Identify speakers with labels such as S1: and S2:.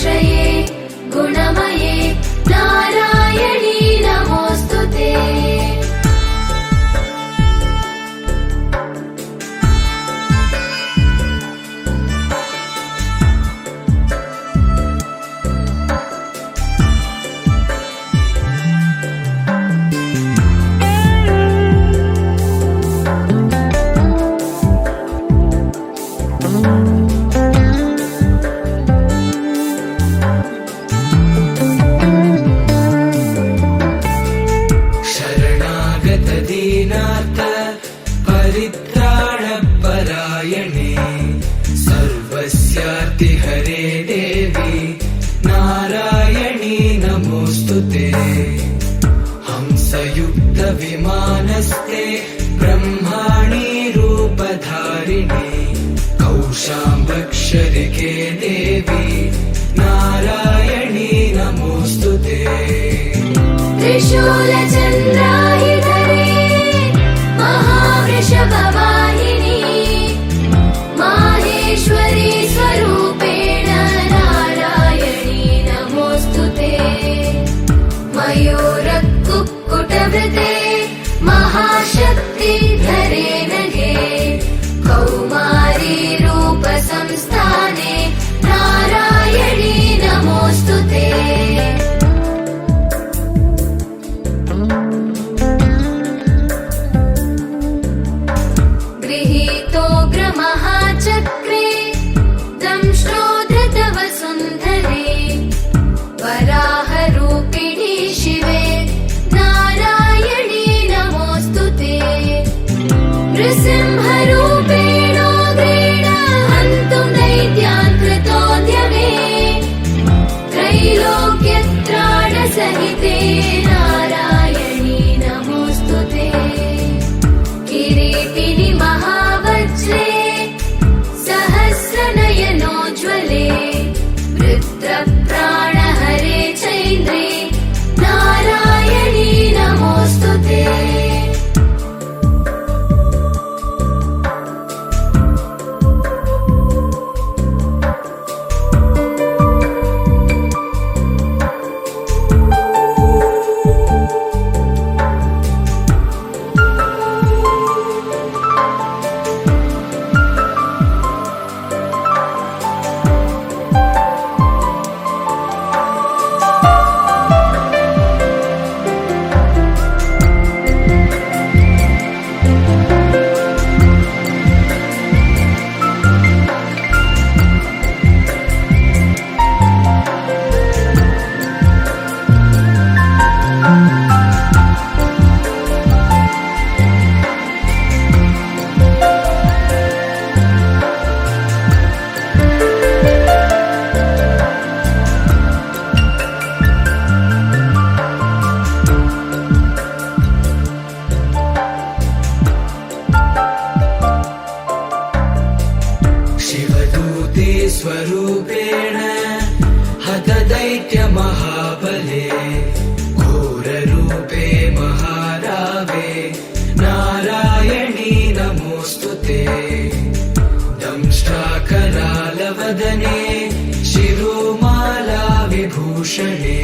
S1: गुणाश्रये गुणमये नारायणी नमोऽस्तुते।
S2: परित्राणपरायणे सर्वस्यार्तिहरे देवी नारायणी नमोऽस्तुते। हंसयुक्तविमानस्ते ब्रह्माणि रूपधारिणे कौशाम्बक्षरिके देवी नारायणी नमोऽस्तुते।
S1: त्रिशूलचन्द्रायुधरे महावृषभवाहिनी माहेश्वरी स्वरूपेण नारायणी नमोऽस्तुते। मयूरकुक्कुटवृते महाशक्तिधरे नगे कौमारी रूपसंस्थाने नारायणी नमोऽस्तुते। गृहीतोग्रमहाचक्रे दंष्ट्रोद्धृतवसुन्धरे वराहरूपिणी शिवे नारायणी नमोऽस्तुते। नृसिंहरूपेणोग्रेण हन्तुं दैत्यान् कृतोद्यमे त्रैलोक्यत्राणसहिते नारायणी नमोऽस्तुते। किरीटिनि महावज्रे सहस्रनयनोज्ज्वले वृत्रप्राणहरे चैन्द्रे नारायणी नमोऽस्तुते।
S2: स्वरूपेण हतदैत्यमहाबले घोररूपे महारावे नारायणी नमोऽस्तुते। दंष्ट्राकरालवदने शिरोमाला विभूषणे